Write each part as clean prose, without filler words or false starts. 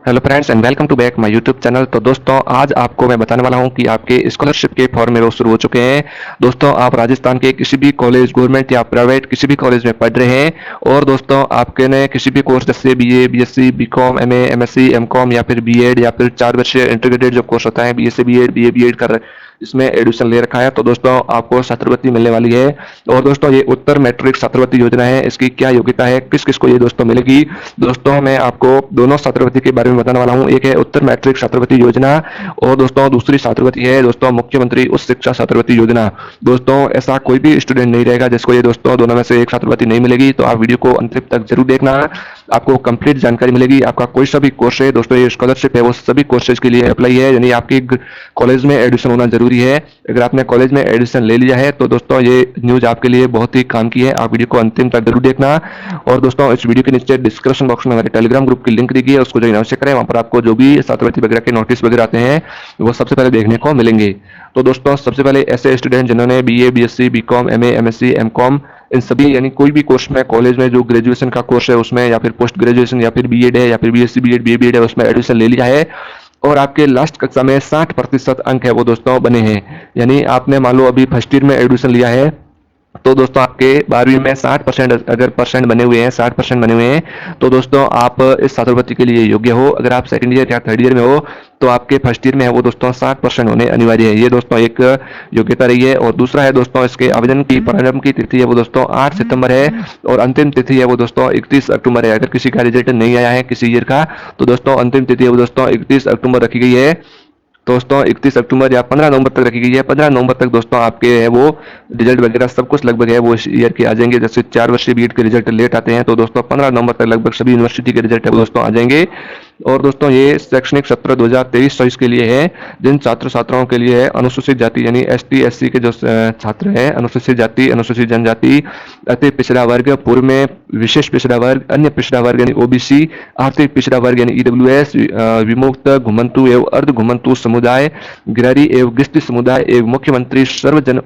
Hello friends and welcome to back my YouTube channel. तो दोस्तों आज आपको मैं बताने वाला हूं कि आपके स्कॉलरशिप के फॉर्म में रोज शुरू हो चुके हैं। दोस्तों आप राजस्थान के किसी भी कॉलेज गवर्नमेंट या प्राइवेट किसी भी कॉलेज में पढ़ रहे हैं और दोस्तों आपके ने किसी भी कोर्स जैसे BA, BSc, BCom, MA, MSc, MCom या फिर बीएड या फिर 4 वर्षीय इंटीग्रेटेड जो कोर्स होता है बीएससी बीएड, बीए बीएड कर इसमें एडमिशन ले रखा है तो दोस्तों आपको छात्रवृत्ति मिलने वाली है। और दोस्तों ये उत्तर मैट्रिक छात्रवृत्ति योजना है, इसकी क्या योग्यता है, किस किस को ये दोस्तों मिलेगी। दोस्तों मैं आपको दोनों छात्रवृत्ति के बारे में बताने वाला हूँ। एक है उत्तर मैट्रिक छात्रवृत्ति योजना और दोस्तों दूसरी छात्रवृत्ति है दोस्तों मुख्यमंत्री उच्च शिक्षा छात्रवृत्ति योजना। दोस्तों ऐसा कोई भी स्टूडेंट नहीं रहेगा जिसको ये दोस्तों दोनों में से एक छात्रवृत्ति नहीं मिलेगी, तो आप वीडियो को अंतिम तक जरूर देखना, आपको कंप्लीट जानकारी मिलेगी। आपका कोई सा भी कोर्स है दोस्तों, ये स्कॉलरशिप है वो सभी कोर्सेज के लिए अप्लाई है, यानी आपकी कॉलेज में एडमिशन होना जरूरी है। अगर आपने कॉलेज में एडमिशन ले लिया है तो दोस्तों ये न्यूज आपके लिए बहुत ही काम की है, आप वीडियो को अंतिम तक जरूर देखना। और दोस्तों इस वीडियो के नीचे डिस्क्रिप्शन बॉक्स में हमारे टेलीग्राम ग्रुप की लिंक दी गई है, उसको ज्वाइन अवश्य करें। वहां पर आपको जो भी छात्रवृत्ति वगैरह के नोटिस वगैरह आते हैं वो सबसे पहले देखने को मिलेंगे। तो दोस्तों सबसे पहले ऐसे स्टूडेंट जिन्होंने BA, BSc, BCom, MA, MSc, MCom इन सभी यानी कोई भी कोर्स में कॉलेज में जो ग्रेजुएशन का कोर्स है उसमें या फिर पोस्ट ग्रेजुएशन या फिर बीएड है या फिर बीएससी बीएड बीए बीएड है उसमें एडमिशन ले लिया है और आपके लास्ट कक्षा में 60% अंक है वो दोस्तों बने हैं, यानी आपने मान लो अभी फर्स्ट ईयर में एडमिशन लिया है तो दोस्तों आपके 12वीं में 60% अगर परसेंट बने हुए हैं 60% बने हुए हैं तो दोस्तों आप इस छात्रवृत्ति के लिए योग्य हो। अगर आप सेकंड ईयर या थर्ड ईयर में हो तो आपके फर्स्ट ईयर में है वो दोस्तों 60% होने अनिवार्य है। ये दोस्तों एक योग्यता रही है। और दूसरा है दोस्तों इसके आवेदन की प्रारंभ की तिथि है वो दोस्तों 8 सितंबर है और अंतिम तिथि है वो दोस्तों 31 अक्टूबर है। अगर किसी का रिजल्ट नहीं आया है किसी ईयर का तो दोस्तों अंतिम तिथि है वो दोस्तों 31 अक्टूबर रखी गई है। दोस्तों 31 अक्टूबर या 15 नवंबर तक रखी गई है। 15 नवंबर तक दोस्तों आपके है वो रिजल्ट वगैरह सब कुछ लगभग है वो इस ईयर के आ जाएंगे। जैसे 4 वर्षीय बीएड के रिजल्ट लेट आते हैं तो दोस्तों 15 नवंबर तक लगभग सभी यूनिवर्सिटी के रिजल्ट है वो दोस्तों आ जाएंगे। और दोस्तों ये शैक्षणिक सत्र 2023-24 के लिए है, जिन छात्र छात्राओं के लिए है अनुसूचित जाति यानी एसटी एससी के जो छात्र हैं, अनुसूचित जाति, अनुसूचित जनजाति, अति पिछड़ा वर्ग, पूर्व में विशेष पिछड़ा वर्ग, अन्य पिछड़ा वर्ग यानी ओबीसी, आर्थिक पिछड़ा वर्ग यानी ईडब्ल्यूएस, विमुक्त, घुमंतु एवं अर्ध घुमंतु समुदाय, गिरारी एवं गिस्ती समुदाय एवं मुख्यमंत्री सर्वजन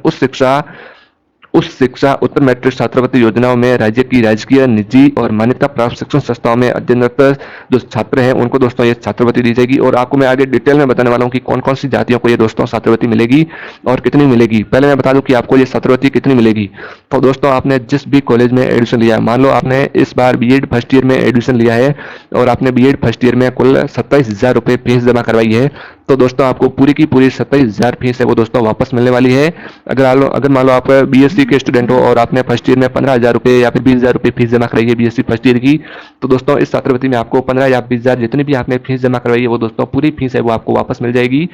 उच्च शिक्षा उत्तर मैट्रिक छात्रवृत्ति योजनाओं में राज्य की राजकीय, निजी और मान्यता प्राप्त शिक्षण संस्थाओं में अध्ययनरत जो छात्र हैं उनको दोस्तों ये छात्रवृत्ति दी जाएगी। और आपको मैं आगे डिटेल में बताने वाला हूँ कि कौन कौन सी जातियों को ये दोस्तों छात्रवृत्ति मिलेगी और कितनी मिलेगी। पहले मैं बता दूं कि आपको ये छात्रवृत्ति कितनी मिलेगी। तो दोस्तों आपने जिस भी कॉलेज में एडमिशन लिया है, मान लो आपने इस बार बीएड फर्स्ट ईयर में एडमिशन लिया है और आपने बीएड फर्स्ट ईयर में कुल 27,000 रुपये फीस जमा करवाई है तो दोस्तों आपको पूरी की पूरी 27,000 फीस है वो दोस्तों वापस मिलने वाली है। अगर मान लो आप बीएससी के स्टूडेंट हो और आपने फर्स्ट ईयर में 15,000 रुपये या फिर 20,000 रुपये फीस जमा कराई है बीएससी फर्स्ट ईयर की, तो दोस्तों इस छात्रवृत्ति में आपको 15 या 20,000 जितनी भी आपने फीस जमा करवाई है वो दोस्तों पूरी फीस है वो आपको वापस मिल जाएगी।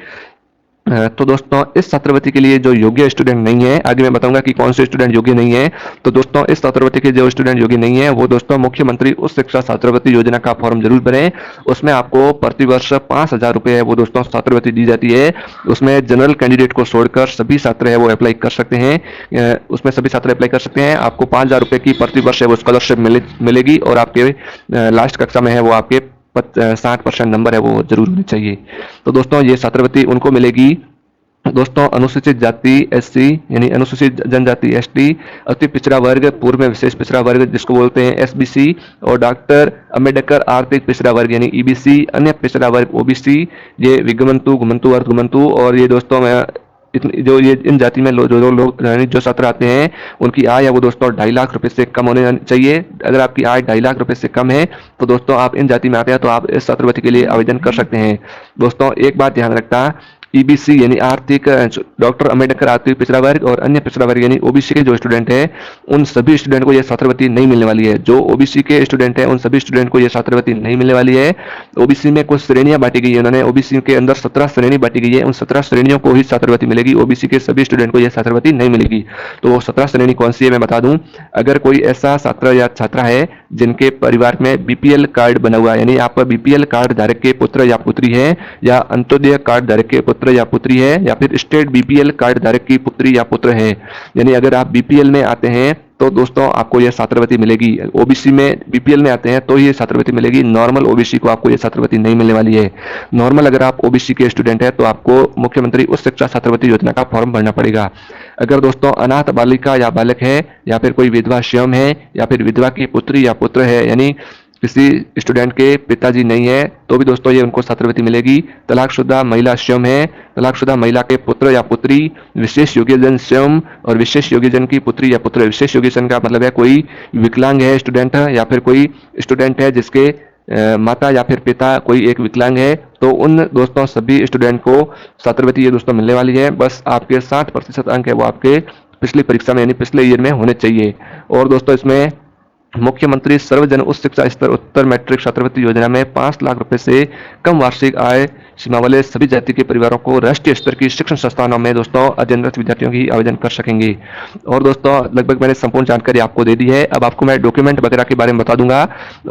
तो दोस्तों इस छात्रवृत्ति के लिए जो योग्य स्टूडेंट नहीं है, आगे मैं बताऊंगा कि कौन से स्टूडेंट योग्य नहीं है। तो दोस्तों इस छात्रवृत्ति के जो स्टूडेंट योग्य नहीं है वो दोस्तों मुख्यमंत्री उच्च शिक्षा छात्रवृत्ति योजना का फॉर्म जरूर भरें। उसमें आपको प्रतिवर्ष 5,000 रुपये है वो दोस्तों छात्रवृत्ति दी जाती है। उसमें जनरल कैंडिडेट को छोड़कर सभी छात्र है वो अप्लाई कर सकते हैं, उसमें सभी छात्र अप्लाई कर सकते हैं। आपको 5,000 रुपये की प्रतिवर्ष है वो स्कॉलरशिप मिलेगी और आपके लास्ट कक्षा में है वो आपके 60% नंबर है वो जरूर होने चाहिए। तो दोस्तों ये छात्रवृत्ति उनको मिलेगी दोस्तों अनुसूचित जाति एससी यानी अनुसूचित जनजाति एसटी, अति पिछड़ा वर्ग, पूर्व में विशेष पिछड़ा वर्ग जिसको बोलते हैं एसबीसी, और डॉक्टर अम्बेडकर आर्थिक पिछड़ा वर्ग यानी ईबीसी, अन्य पिछड़ा वर्ग ओबीसी, ये विगमंतु, घुमंतु, अर्ध घुमंतु। और ये दोस्तों जो ये इन जाति में जो लोग जो छात्र आते हैं उनकी आय है वो दोस्तों 2.5 लाख रुपए से कम होने चाहिए। अगर आपकी आय 2.5 लाख रुपए से कम है तो दोस्तों आप इन जाति में आते हैं तो आप इस छात्रवृत्ति के लिए आवेदन कर सकते हैं। दोस्तों एक बात ध्यान रखना, ईबीसी यानी आर्थिक डॉक्टर अम्बेडकर आर्थिक पिछड़ा वर्ग और अन्य पिछड़ा वर्ग यानी ओबीसी के जो स्टूडेंट हैं उन सभी स्टूडेंट को यह छात्रवृत्ति नहीं मिलने वाली है। जो ओबीसी के स्टूडेंट हैं उन सभी स्टूडेंट को यह छात्रवृत्ति नहीं मिलने वाली है। ओबीसी में कुछ श्रेणियां बांटी गई है, उन्होंने ओबीसी के अंदर 17 श्रेणी बांटी गई है, उन 17 श्रेणियों को ही छात्रवृत्ति मिलेगी, ओबीसी के सभी स्टूडेंट को यह छात्रवृत्ति नहीं मिलेगी। तो वो 17 श्रेणी कौन सी है मैं बता दूं। अगर कोई ऐसा छात्र या छात्रा है जिनके परिवार में बीपीएल कार्ड बना हुआ है, यानी आप बीपीएल कार्ड धारक के पुत्र या पुत्री है, या अंत्योदय कार्ड धारक के पुत्र या पुत्री है, या फिर स्टेट बीपीएल कार्ड धारक की पुत्री या पुत्र है, यानी अगर आप बीपीएल में आते हैं तो दोस्तों आपको यह छात्रवृत्ति मिलेगी। ओबीसी में बीपीएल में आते हैं तो ये छात्रवृत्ति मिलेगी, नॉर्मल ओबीसी को आपको यह छात्रवृत्ति नहीं मिलने वाली है। नॉर्मल अगर आप ओबीसी के स्टूडेंट है तो आपको मुख्यमंत्री उच्च शिक्षा छात्रवृत्ति योजना का फॉर्म भरना पड़ेगा। अगर दोस्तों अनाथ बालिका या बालक है, या फिर कोई विधवा स्वयं है, या फिर विधवा की पुत्री या पुत्र है, यानी किसी स्टूडेंट के पिताजी नहीं है तो भी दोस्तों ये उनको छात्रवृत्ति मिलेगी। तलाकशुदा महिला स्वयं है, तलाकशुदा महिला के पुत्र या पुत्री, विशेष योग्यजन स्वयं और विशेष योग्यजन की पुत्री या पुत्र। विशेष योग्यजन का मतलब है कोई विकलांग है स्टूडेंट है या फिर कोई स्टूडेंट है जिसके माता या फिर पिता कोई एक विकलांग है, तो उन दोस्तों सभी स्टूडेंट को छात्रवृत्ति ये दोस्तों मिलने वाली है। बस आपके 60% अंक है वो आपके पिछली परीक्षा में यानी पिछले ईयर में होने चाहिए। और दोस्तों इसमें मुख्यमंत्री सर्वजन उच्च शिक्षा स्तर उत्तर मैट्रिक छात्रवृत्ति योजना में 5 लाख रुपए से कम वार्षिक आय सीमा वाले सभी जाति के परिवारों को राष्ट्रीय स्तर की शिक्षण संस्थानों में दोस्तों अध्ययनरत विद्यार्थियों की आवेदन कर सकेंगे। और दोस्तों लगभग मैंने संपूर्ण जानकारी आपको दे दी है। अब आपको मैं डॉक्यूमेंट वगैरह के बारे में बता दूंगा।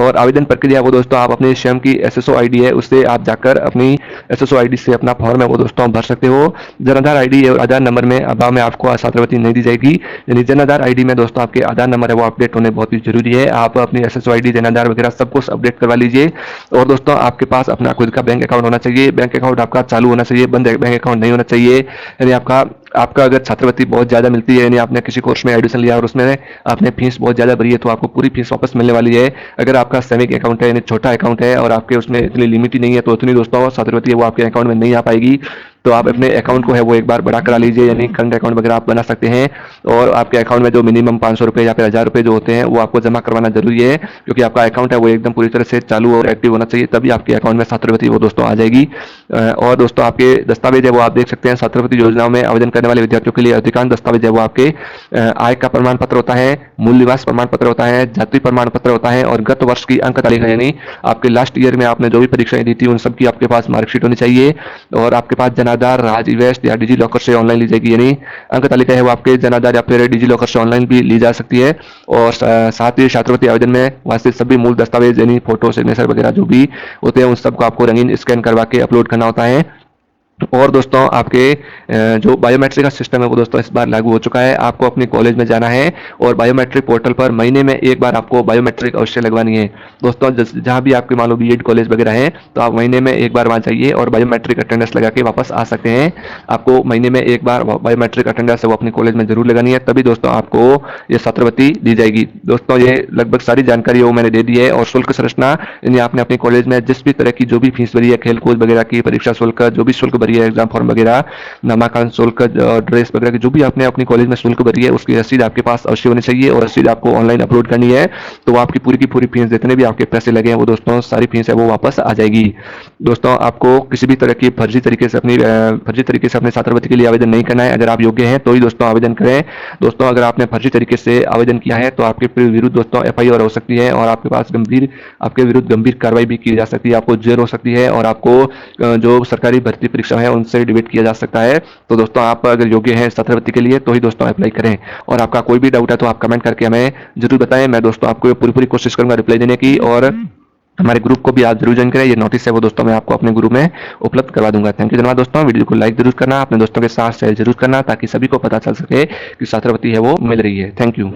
और आवेदन प्रक्रिया वो दोस्तों आप अपने स्वयं की एसएसओ आईडी है उससे आप जाकर अपनी एसएसओ आईडी से अपना फॉर्म है वो दोस्तों भर सकते हो। जन आधार आईडी और आधार नंबर में अभाव में आपको छात्रवृत्ति नहीं दी जाएगी। यानी जन आधार आईडी में दोस्तों आपके आधार नंबर है वो अपडेट होने बहुत ही जरूरी है। आप अपनी एसएसओ आईडी जन आधार वगैरह सब कुछ अपडेट करवा लीजिए। और दोस्तों आपके पास अपना खुद का बैंक अकाउंट होना चाहिए। बैंक अकाउंट आपका चालू होना चाहिए, बंद बैंक अकाउंट नहीं होना चाहिए। यानी आपका आपका अगर छात्रवृत्ति बहुत ज़्यादा मिलती है यानी आपने किसी कोर्स में एडमिशन लिया और उसमें आपने फीस बहुत ज़्यादा भरी है तो आपको पूरी फीस वापस मिलने वाली है। अगर आपका सेविंग अकाउंट है यानी छोटा अकाउंट है और आपके उसमें इतनी लिमिट ही नहीं है तो उतनी दोस्तों छात्रवृत्ति है वो आपके अकाउंट में नहीं आ पाएगी। तो आप अपने अकाउंट को है वो एक बार बड़ा करा लीजिए, यानी करंट अकाउंट वगैरह आप बना सकते हैं। और आपके अकाउंट में जो मिनिमम 500 रुपये या फिर 1000 रुपये जो होते हैं वो आपको जमा करवाना जरूरी है, क्योंकि आपका अकाउंट है वो एकदम पूरी तरह से चालू और एक्टिव होना चाहिए, तभी आपके अकाउंट में छात्रवृत्ति वो दोस्तों आ जाएगी। और दोस्तों आपके दस्तावेज है वो आप देख सकते हैं। छात्रवृत्ति योजनाओं में आवेदन करने वाले विद्यार्थियों के लिए अधिकांश दस्तावेज है वो आपके आय का प्रमाण पत्र होता है, मूल निवास प्रमाण पत्र होता है, जाति प्रमाण पत्र होता है और गत वर्ष की अंक तालिका यानी आपके लास्ट ईयर में आपने जो भी परीक्षाएं दी थी उन सब की आपके पास मार्कशीट होनी चाहिए। और आपके पास जनाधार, राज इवेस्ट या डिजी लॉकर से ऑनलाइन ली जाएगी, यानी अंक तालिका है वो आपके जनाधार या फिर डिजी लॉकर से ऑनलाइन भी ली जा सकती है। और साथ ही छात्रवृत्ति आवेदन में वास्ते सभी मूल दस्तावेज यानी फोटो, सिग्नेचर वगैरह जो भी होते हैं उन सबको आपको रंगीन स्कैन करवा के अपलोड करना होता है। और दोस्तों आपके जो बायोमेट्रिक का सिस्टम है वो दोस्तों इस बार लागू हो चुका है। आपको अपने कॉलेज में जाना है और बायोमेट्रिक पोर्टल पर महीने में एक बार आपको बायोमेट्रिक अवश्य लगवानी है। दोस्तों जहाँ भी आपके मान लो बीएड कॉलेज वगैरह है तो आप महीने में एक बार वहाँ जाइए और बायोमेट्रिक अटेंडेंस लगा के वापस आ सकते हैं। आपको महीने में एक बार बायोमेट्रिक अटेंडेंस है वो अपने कॉलेज में जरूर लगानी है, तभी दोस्तों आपको ये छात्रवृत्ति दी जाएगी। दोस्तों ये लगभग सारी जानकारी वो मैंने दे दी है। और शुल्क संरचना यानी आपने अपने कॉलेज में जिस भी तरह की जो भी फीस भरी है, खेल कूद वगैरह की, परीक्षा शुल्क, जो भी शुल्क भरी है, एग्जाम फॉर्म वगैरह, नामांकन शुल्क, ड्रेस वगैरह की जो भी आपने अपनी कॉलेज में शुल्क भरी है उसकी रसीद आपके पास अवश्य होनी चाहिए और रसीद आपको ऑनलाइन अपलोड करनी है। तो वो आपकी पूरी की पूरी फीस जितने भी आपके पैसे लगे हैं वो दोस्तों सारी फीस है वो वापस आ जाएगी। दोस्तों आपको किसी भी तरह की फर्जी तरीके से अपने छात्रवृत्ति के लिए आवेदन नहीं करना है। अगर आप योग्य हैं तो ही दोस्तों आवेदन करें। दोस्तों अगर आपने फर्जी तरीके से आवेदन किया है तो आपके विरुद्ध दोस्तों एफआईआर हो सकती है और आपके विरुद्ध गंभीर कार्रवाई भी की जा सकती है, आपको जेल हो सकती है और आपको जो सरकारी भर्ती परीक्षा है उनसे डिबेट किया जा सकता है। तो दोस्तों आप अगर योग्य हैं छात्रवृत्ति के लिए तो ही दोस्तों अप्लाई करें। और आपका कोई भी डाउट है तो आप कमेंट करके हमें जरूर बताएं। मैं दोस्तों आपको पूरी कोशिश करूंगा रिप्लाई देने की। और हमारे ग्रुप को भी आप जरूर ज्वाइन करें। ये नोटिस है वो दोस्तों मैं आपको अपने ग्रुप में उपलब्ध करवा दूंगा। थैंक यू धन्यवाद दोस्तों। वीडियो को लाइक जरूर करना, अपने दोस्तों के साथ शेयर जरूर करना ताकि सभी को पता चल सके कि छात्रवृत्ति है वो मिल रही है। Thank you.